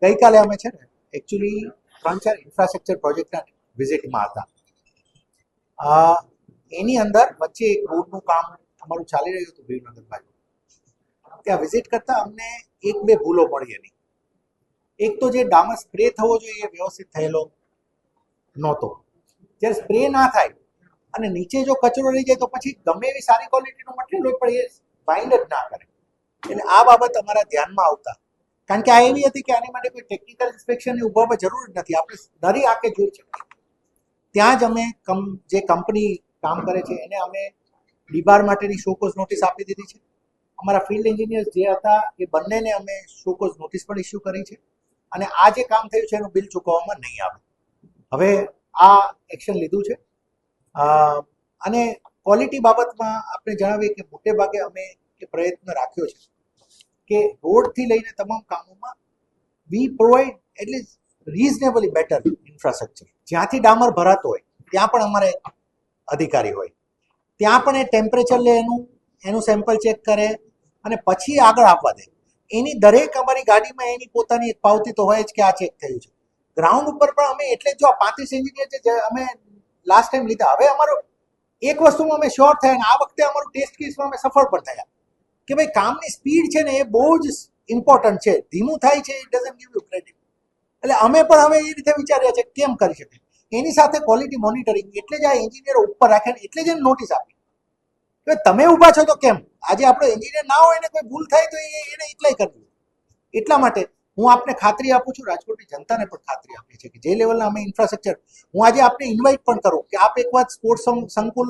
ગઈકાલે અમે છે ને એકચ્યુઅલી 3-4 ઇન્ફ્રાસ્ટ્રક્ચર પ્રોજેક્ટના વિઝિટમાં હતા. એની અંદર વચ્ચે એક રોડનું કામ અમારું ચાલી રહ્યું હતું ભીમનગર બાજુ. ત્યાં વિઝિટ કરતા અમને 1-2 ભૂલો મળી એની. એક તો જે ડામર સ્પ્રે થવો જોઈએ એ વ્યવસ્થિત થયેલો નહોતો. જ્યારે સ્પ્રે ના થાય અને નીચે જો કચરો રહી જાય તો પછી ગમે એવી સારી ક્વોલિટીનું મટીરિયલ હોય પણ એ બાઇન્ડ જ ના કરે. એટલે આ બાબત અમારા ધ્યાનમાં આવતા, કારણ કે આ એવી હતી કે આની માટે કોઈ ટેકનિકલ ઇન્સ્પેક્શનની ઉભામાં જરૂર જ નથી, આપણે દરી આંખે જોઈ શકીએ. ત્યાં જ અમે જે કંપની કામ કરે છે એને અમે ડીબાર માટેની શોકોઝ નોટિસ આપી દીધી છે. અમારા ફિલ્ડ એન્જિનિયર્સ જે હતા એ બંનેને અમે શોકોઝ નોટિસ પણ ઇસ્યુ કરી છે અને આ જે કામ થયું છે એનું બિલ ચૂકવવામાં નહીં આવે. હવે આ એક્શન લીધું છે. અને ક્વોલિટી બાબતમાં આપણે જણાવીએ કે મોટે ભાગે અમે એ પ્રયત્ન રાખ્યો છે કે રોડથી લઈને તમામ કામોમાં વી provide at least reasonably better infrastructure. જ્યાંથી ડામર ભરાતો હોય ત્યાં પણ અમારે અધિકારી હોય, ત્યાં પણ એ ટેમ્પરેચર લે, એનું સેમ્પલ ચેક કરે અને પછી આગળ આપવા દે. એની દરેક અમારી ગાડીમાં એની પોતાની એક પાવતી તો હોય જ કે આ ચેક થયું છે. ગ્રાઉન્ડ ઉપર પણ અમે એટલે જો આ 35 એન્જિનિયર જે અમે લાસ્ટ ટાઈમ લીધા, હવે અમારો એક વસ્તુમાં અમે શ્યોર થયા અને આ વખતે અમારું ટેસ્ટ કેસમાં અમે સફળ પણ થયા કે ભાઈ કામની સ્પીડ છે ને એ બહુ જ ઇમ્પોર્ટન્ટ છે. ધીમું થાય છે it doesn't give you credit. એટલે અમે પણ હવે એ રીતે વિચાર્યા છે કેમ કરી શકે. એની સાથે ક્વોલિટી મોનિટરિંગ, એટલે જ આ એન્જિનિયરો ઉપર રાખે ને એટલે જ એને નોટિસ આપી કે તમે ઊભા છો તો કેમ. આજે આપણો એન્જિનિયર ના હોય ને કોઈ ભૂલ થાય તો એને એકલાઈ કરવી. એટલા માટે હું આપને ખાતરી આપું છું, રાજકોટની જનતાને પણ ખાતરી આપી છે કે જે લેવલના અમે ઇન્ફ્રાસ્ટ્રક્ચર, હું આજે આપને ઇન્વાઇટ પણ કરું કે આપ એક વાર સ્પોર્ટ્સ સંકુલ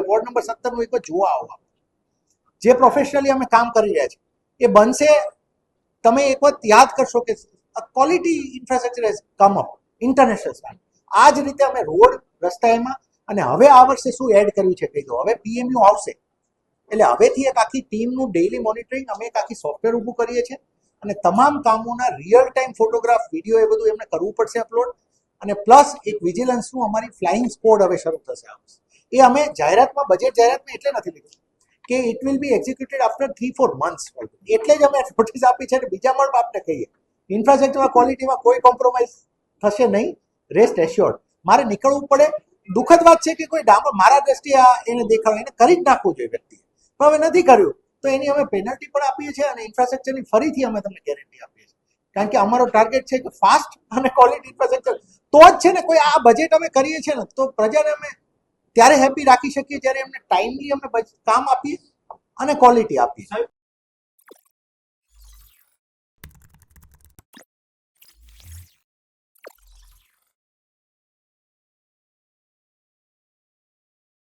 વોર્ડ નંબર 17 એક વાર જોવા આવો. જે પ્રોફેશનલી અમે કામ કરી રહ્યા છીએ એ બનશે. તમે એક વખત યાદ કરશો કે quality infrastructure has come up international standard. આ જ રીતે અમે રોડ, રસ્તા એમાં, અને હવે આ વર્ષે શું એડ કર્યું છે કહી દો. હવે PMU આવશે એટલે હવેથી એક આખી ટીમનું ડેઇલી મોનિટરિંગ, અમે એક આખી સોફ્ટવેર ઊભું કરીએ છીએ અને તમામ કામોના રિયલ ટાઈમ ફોટોગ્રાફ, વિડીયો એ બધું એમને કરવું પડશે અપલોડ. અને પ્લસ એક વિજિલન્સનું અમારી ફ્લાઇંગ સ્કોડ હવે શરૂ થશે. એ અમે જાહેરાતમાં, બજેટ જાહેરાતમાં એટલે નથી લીધું કે it will be executed after 3-4 months. એટલે જ અમે નોટિસ આપી છે અને બીજા પણ આપને કહીએ ઇન્ફ્રાસ્ટ્રક્ચરમાં ક્વોલિટીમાં કોઈ કોમ્પ્રોમાઇઝ થશે નહીં, રેસ્ટ એશ્યોર્ડ. મારે નીકળવું પડે, દુઃખદ વાત છે કે કોઈ ડામર મારા દ્રષ્ટિએ એને દેખાવ એને કરી જ નાખવું જોઈએ વ્યક્તિએ, પણ હવે નથી કર્યું તો એની અમે પેનલ્ટી પણ આપીએ છીએ અને ઇન્ફ્રાસ્ટ્રક્ચરની ફરીથી અમે તમને ગેરંટી આપીએ છીએ. કારણ કે અમારો ટાર્ગેટ છે કે ફાસ્ટ અને ક્વોલિટી ઇન્ફ્રાસ્ટ્રક્ચર તો જ છે ને. કોઈ આ બજેટ અમે કરીએ છીએ ને તો પ્રજાને અમે ત્યારે હેપી રાખી શકીએ જ્યારે એમને ટાઈમલી અમે કામ આપીએ અને ક્વોલિટી આપીએ.